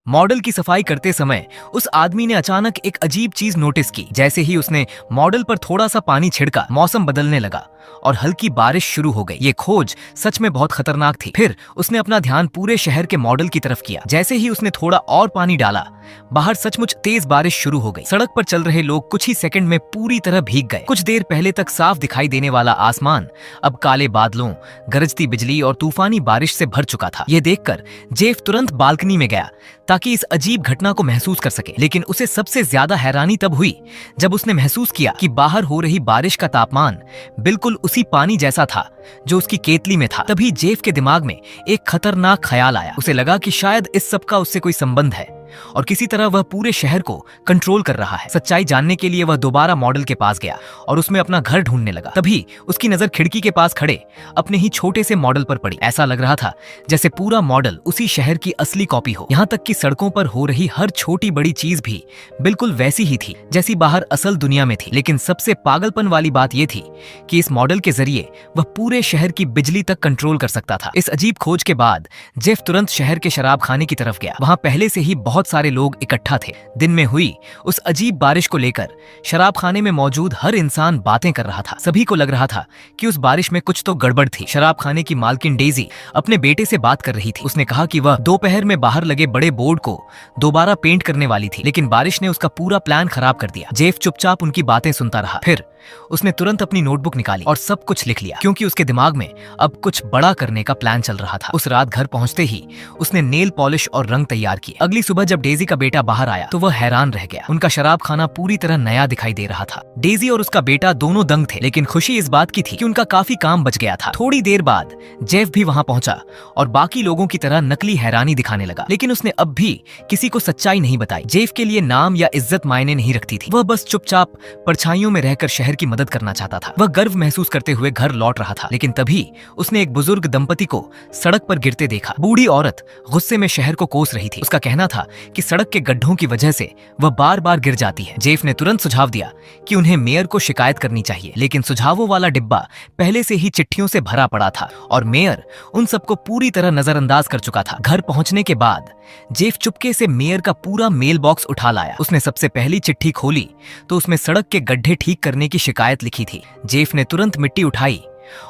Model की सफाई करते समय उस आदमी ने अचानक एक अजीब चीज नोटिस की। जैसे ही उसने मॉडल पर थोड़ा सा पानी छिड़का, मौसम बदलने लगा और हल्की बारिश शुरू हो गई। ये खोज सच में बहुत खतरनाक थी। फिर उसने अपना ध्यान पूरे शहर के मॉडल की तरफ किया। जैसे ही उसने थोड़ा और पानी डाला, बाहर सचमुच तेज बारिश शुरू हो गई। सड़क पर चल रहे लोग कुछ ही सेकंड में पूरी तरह भीग गए। कुछ देर पहले तक साफ दिखाई देने वाला आसमान अब काले बादलों, गरजती बिजली और तूफानी बारिश से भर चुका था। यह देखकर जेफ तुरंत बालकनी में गया ताकि इस अजीब घटना को महसूस कर सके। लेकिन उसे सबसे ज्यादा हैरानी तब हुई जब उसने महसूस किया कि बाहर हो रही बारिश का तापमान बिल्कुल उसी पानी जैसा था जो उसकी केतली में था। तभी जेफ के दिमाग में एक खतरनाक ख्याल आया। उसे लगा कि शायद इस सब का उससे कोई संबंध है और किसी तरह वह पूरे शहर को कंट्रोल कर रहा है। सच्चाई जानने के लिए वह दोबारा मॉडल के पास गया और उसमें अपना घर ढूंढने लगा। तभी उसकी नजर खिड़की के पास खड़े अपने ही छोटे से मॉडल पर पड़ी। ऐसा लग रहा था जैसे पूरा मॉडल उसी शहर की असली कॉपी हो। यहाँ तक कि सड़कों पर हो रही हर छोटी बड़ी चीज भी बिल्कुल वैसी ही थी जैसी बाहर असल दुनिया में थी। लेकिन सबसे पागलपन वाली बात यह थी कि इस मॉडल के जरिए वह पूरे शहर की बिजली तक कंट्रोल कर सकता था। इस अजीब खोज के बाद जेफ तुरंत शहर के शराब खाने की तरफ गया। वहां पहले से ही बहुत सारे लोग इकट्ठा थे। दिन में हुई उस अजीब बारिश को लेकर शराब खाने में मौजूद हर इंसान बातें कर रहा था। सभी को लग रहा था कि उस बारिश में कुछ तो गड़बड़ थी। शराब खाने की मालकिन डेजी अपने बेटे से बात कर रही थी। उसने कहा कि वह दोपहर में बाहर लगे बड़े बोर्ड को दोबारा पेंट करने वाली थी, लेकिन बारिश ने उसका पूरा प्लान खराब कर दिया। जेफ चुपचाप उनकी बातें सुनता रहा। फिर उसने तुरंत अपनी नोटबुक निकाली और सब कुछ लिख लिया, क्योंकि उसके दिमाग में अब कुछ बड़ा करने का प्लान चल रहा था। उस रात घर पहुंचते ही उसने नेल पॉलिश और रंग तैयार किए। अगली सुबह जब डेजी का बेटा बाहर आया तो वह हैरान रह गया। उनका शराब खाना पूरी तरह नया दिखाई दे रहा था। डेजी और उसका बेटा दोनों दंग थे, लेकिन खुशी इस बात की थी कि उनका काफी काम बच गया था। थोड़ी देर बाद जेफ भी वहां पहुंचा और बाकी लोगों की तरह नकली हैरानी दिखाने लगा, लेकिन उसने अब भी किसी को सच्चाई नहीं बताई। जेफ के लिए नाम या इज्जत मायने नहीं रखती थी। वह बस चुपचाप परछाइयों में रहकर शहर की मदद करना चाहता था। वह गर्व महसूस करते हुए घर लौट रहा था, लेकिन तभी उसने एक बुजुर्ग दंपति को सड़क पर गिरते देखा। बूढ़ी औरत गुस्से में शहर को कोस रही थी। उसका कहना था कि सड़क के गड्ढों की वजह से वह बार बार गिर जाती है। जेफ ने तुरंत सुझाव दिया कि उन्हें मेयर को शिकायत करनी चाहिए, लेकिन सुझावों वाला डिब्बा पहले से ही चिट्ठियों से भरा पड़ा था और मेयर उन सबको पूरी तरह नजरअंदाज कर चुका था। घर पहुंचने के बाद जेफ चुपके से मेयर का पूरा मेल बॉक्स उठा लाया। उसने सबसे पहली चिट्ठी खोली तो उसमें सड़क के गड्ढे ठीक करने की शिकायत लिखी थी। जेफ ने तुरंत मिट्टी उठाई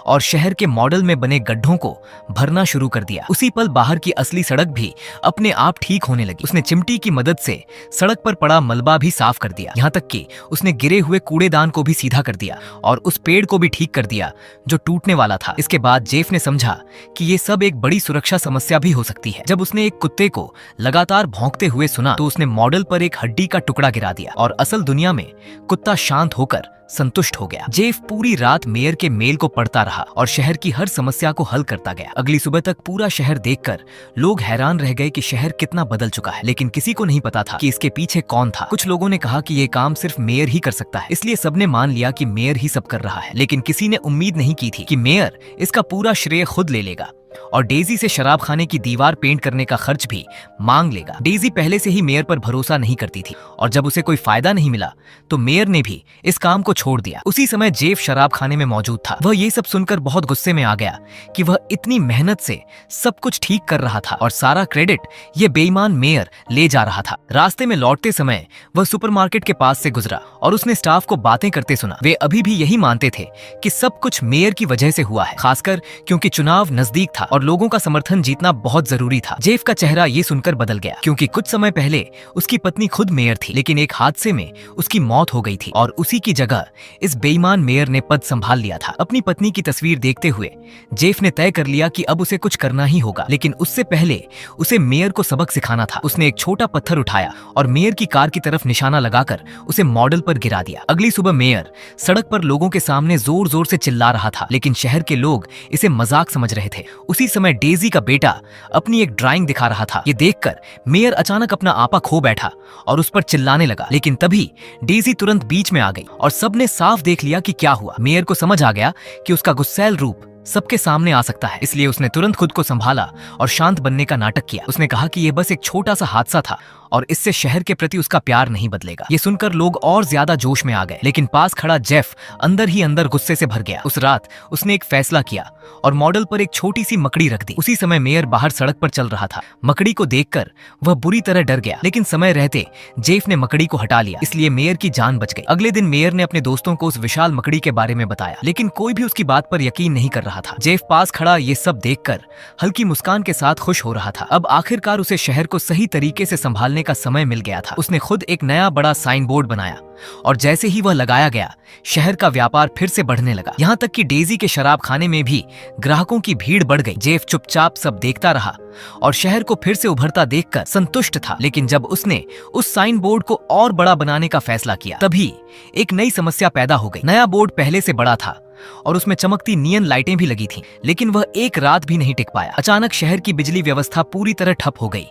और शहर के मॉडल में बने गड्ढों को भरना शुरू कर दिया। उसी पल बाहर की असली सड़क भी अपने आप ठीक होने लगी। उसने चिमटी की मदद से सड़क पर पड़ा मलबा भी साफ कर दिया, यहाँ तक कि उसने गिरे हुए कूड़ेदान को भी सीधा कर दिया और उस पेड़ को भी ठीक कर दिया जो टूटने वाला था। इसके बाद जेफ ने समझा कि ये सब एक बड़ी सुरक्षा समस्या भी हो सकती है। जब उसने एक कुत्ते को लगातार भौंकते हुए सुना तो उसने मॉडल पर एक हड्डी का टुकड़ा गिरा दिया और असल दुनिया में कुत्ता शांत होकर संतुष्ट हो गया। जेफ पूरी रात मेयर के मेल को पढ़ता रहा और शहर की हर समस्या को हल करता गया। अगली सुबह तक पूरा शहर देखकर लोग हैरान रह गए कि शहर कितना बदल चुका है, लेकिन किसी को नहीं पता था कि इसके पीछे कौन था। कुछ लोगों ने कहा कि ये काम सिर्फ मेयर ही कर सकता है, इसलिए सबने मान लिया कि मेयर ही सब कर रहा है। लेकिन किसी ने उम्मीद नहीं की थी कि मेयर इसका पूरा श्रेय खुद ले लेगा और डेजी से शराब खाने की दीवार पेंट करने का खर्च भी मांग लेगा। डेजी पहले से ही मेयर पर भरोसा नहीं करती थी और जब उसे कोई फायदा नहीं मिला तो मेयर ने भी इस काम को छोड़ दिया। उसी समय जेफ शराब खाने में मौजूद था। वह ये सब सुनकर बहुत गुस्से में आ गया कि वह इतनी मेहनत से सब कुछ ठीक कर रहा था और सारा क्रेडिट ये बेईमान मेयर ले जा रहा था। रास्ते में लौटते समय वह सुपरमार्केट के पास से गुजरा और उसने स्टाफ को बातें करते सुना। वे अभी भी यही मानते थे कि सब कुछ मेयर की वजह से हुआ है, खासकर क्योंकि चुनाव नजदीक था और लोगों का समर्थन जीतना बहुत जरूरी था। जेफ का चेहरा ये सुनकर बदल गया, क्योंकि कुछ समय पहले उसकी पत्नी खुद मेयर थी, लेकिन एक हादसे में उसकी मौत हो गई थी और उसी की जगह इस बेईमान मेयर ने पद संभाल लिया था। अपनी पत्नी की तस्वीर देखते हुए जेफ ने तय कर लिया कि अब उसे कुछ करना ही होगा, लेकिन उससे पहले उसे मेयर को सबक सिखाना था। उसने एक छोटा पत्थर उठाया और मेयर की कार की तरफ निशाना लगाकर उसे मॉडल पर गिरा दिया। अगली सुबह मेयर सड़क पर लोगों के सामने जोर जोर से चिल्ला रहा था, लेकिन शहर के लोग इसे मजाक समझ रहे थे। उसी समय डेजी का बेटा अपनी एक ड्राइंग दिखा रहा था। ये देखकर मेयर अचानक अपना आपा खो बैठा और उस पर चिल्लाने लगा, लेकिन तभी डेजी तुरंत बीच में आ गई और सबने साफ देख लिया कि क्या हुआ। मेयर को समझ आ गया कि उसका गुस्सैल रूप सबके सामने आ सकता है। इसलिए उसने तुरंत खुद को संभाला और शांत बनने का नाटक किया। उसने कहा कि यह बस एक छोटा सा हादसा था और इससे शहर के प्रति उसका प्यार नहीं बदलेगा। ये सुनकर लोग और ज्यादा जोश में आ गए, लेकिन पास खड़ा जेफ अंदर ही अंदर गुस्से से भर गया। उस रात उसने एक फैसला किया और मॉडल पर एक छोटी सी मकड़ी रख दी। उसी समय मेयर बाहर सड़क पर चल रहा था। मकड़ी को देखकर वह बुरी तरह डर गया, लेकिन समय रहते जेफ ने मकड़ी को हटा लिया, इसलिए मेयर की जान बच गई। अगले दिन मेयर ने अपने दोस्तों को उस विशाल मकड़ी के बारे में बताया, लेकिन कोई भी उसकी बात पर यकीन नहीं कर रहा था। जेफ पास खड़ा ये सब देखकर हल्की मुस्कान के साथ खुश हो रहा था। अब आखिरकार उसे शहर को सही तरीके से संभालने का समय मिल गया था। उसने खुद एक नया बड़ा साइन बोर्ड बनाया और जैसे ही वह लगाया गया, शहर का व्यापार फिर से बढ़ने लगा। यहाँ तक कि डेजी के शराब खाने में भी ग्राहकों की भीड़ बढ़ गई। जेफ चुपचाप सब देखता रहा और शहर को फिर से उभरता देखकर संतुष्ट था। लेकिन जब उसने उस साइन बोर्ड को और बड़ा बनाने का फैसला किया, तभी एक नई समस्या पैदा हो गई। नया बोर्ड पहले से बड़ा था और उसमें चमकती नियन लाइटें भी लगी थीं, लेकिन वह एक रात भी नहीं टिक पाया। अचानक शहर की बिजली व्यवस्था पूरी तरह ठप हो गई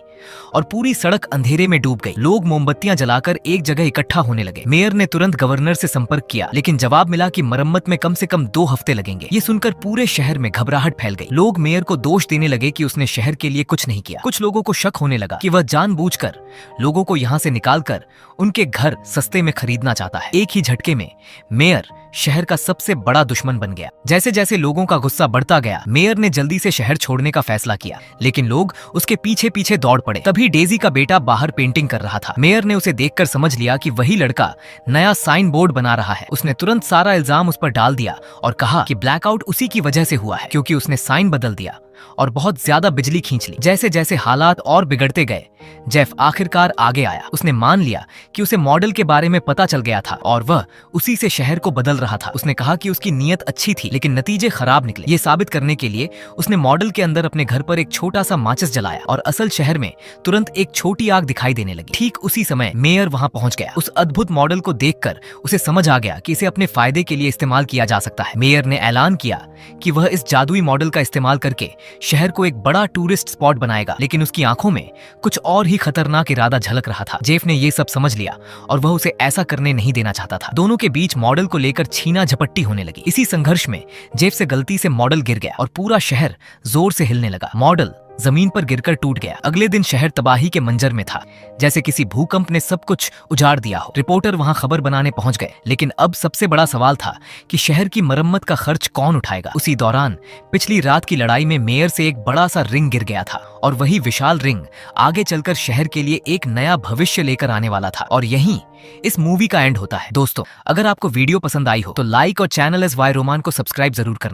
और पूरी सड़क अंधेरे में डूब गई। लोग मोमबत्तियां जलाकर एक जगह इकट्ठा होने लगे। मेयर ने तुरंत गवर्नर से संपर्क किया, लेकिन जवाब मिला कि मरम्मत में कम से कम 2 हफ्ते लगेंगे। ये सुनकर पूरे शहर में घबराहट फैल गई। लोग मेयर को दोष देने लगे कि उसने शहर के लिए कुछ नहीं किया। कुछ लोगों को शक होने लगा कि वह जानबूझकर लोगों को यहाँ से निकालकर उनके घर सस्ते में खरीदना चाहता है। एक ही झटके में मेयर शहर का सबसे बड़ा दुश्मन बन गया। जैसे जैसे लोगों का गुस्सा बढ़ता गया, मेयर ने जल्दी से शहर छोड़ने का फैसला किया, लेकिन लोग उसके पीछे पीछे दौड़ पड़े। तभी डेजी का बेटा बाहर पेंटिंग कर रहा था। मेयर ने उसे देखकर समझ लिया कि वही लड़का नया साइन बोर्ड बना रहा है। उसने तुरंत सारा इल्जाम उस पर डाल दिया और कहा कि ब्लैकआउट उसी की वजह से हुआ है, क्योंकि उसने साइन बदल दिया और बहुत ज्यादा बिजली खींच ली। जैसे जैसे हालात और बिगड़ते गए, जेफ आखिरकार आगे आया। उसने मान लिया कि उसे मॉडल के बारे में पता चल गया था और वह उसी से शहर को बदल रहा था। उसने कहा कि उसकी नीयत अच्छी थी, लेकिन नतीजे खराब निकले। ये साबित करने के लिए उसने मॉडल के अंदर अपने घर पर एक छोटा सा माचिस जलाया और असल शहर में तुरंत एक छोटी आग दिखाई देने लगी। ठीक उसी समय मेयर वहां पहुंच गया। उस अद्भुत मॉडल को देखकर उसे समझ आ गया कि इसे अपने फायदे के लिए इस्तेमाल किया जा सकता है। मेयर ने ऐलान किया कि वह इस जादुई मॉडल का इस्तेमाल करके शहर को एक बड़ा टूरिस्ट स्पॉट बनाएगा, लेकिन उसकी आंखों में कुछ और ही खतरनाक इरादा झलक रहा था। जेफ ने ये सब समझ लिया और वह उसे ऐसा करने नहीं देना चाहता था। दोनों के बीच मॉडल को लेकर छीना झपट्टी होने लगी। इसी संघर्ष में जेफ से गलती से मॉडल गिर गया और पूरा शहर जोर से हिलने लगा। मॉडल जमीन पर गिरकर टूट गया। अगले दिन शहर तबाही के मंजर में था, जैसे किसी भूकंप ने सब कुछ उजाड़ दिया हो। रिपोर्टर वहां खबर बनाने पहुंच गए, लेकिन अब सबसे बड़ा सवाल था कि शहर की मरम्मत का खर्च कौन उठाएगा। उसी दौरान पिछली रात की लड़ाई में मेयर से एक बड़ा सा रिंग गिर गया था और वही विशाल रिंग आगे चलकर शहर के लिए एक नया भविष्य लेकर आने वाला था। और यहीं इस मूवी का एंड होता है। दोस्तों, अगर आपको वीडियो पसंद आई हो तो लाइक और चैनल एस वाई रोमान को सब्सक्राइब जरूर करना।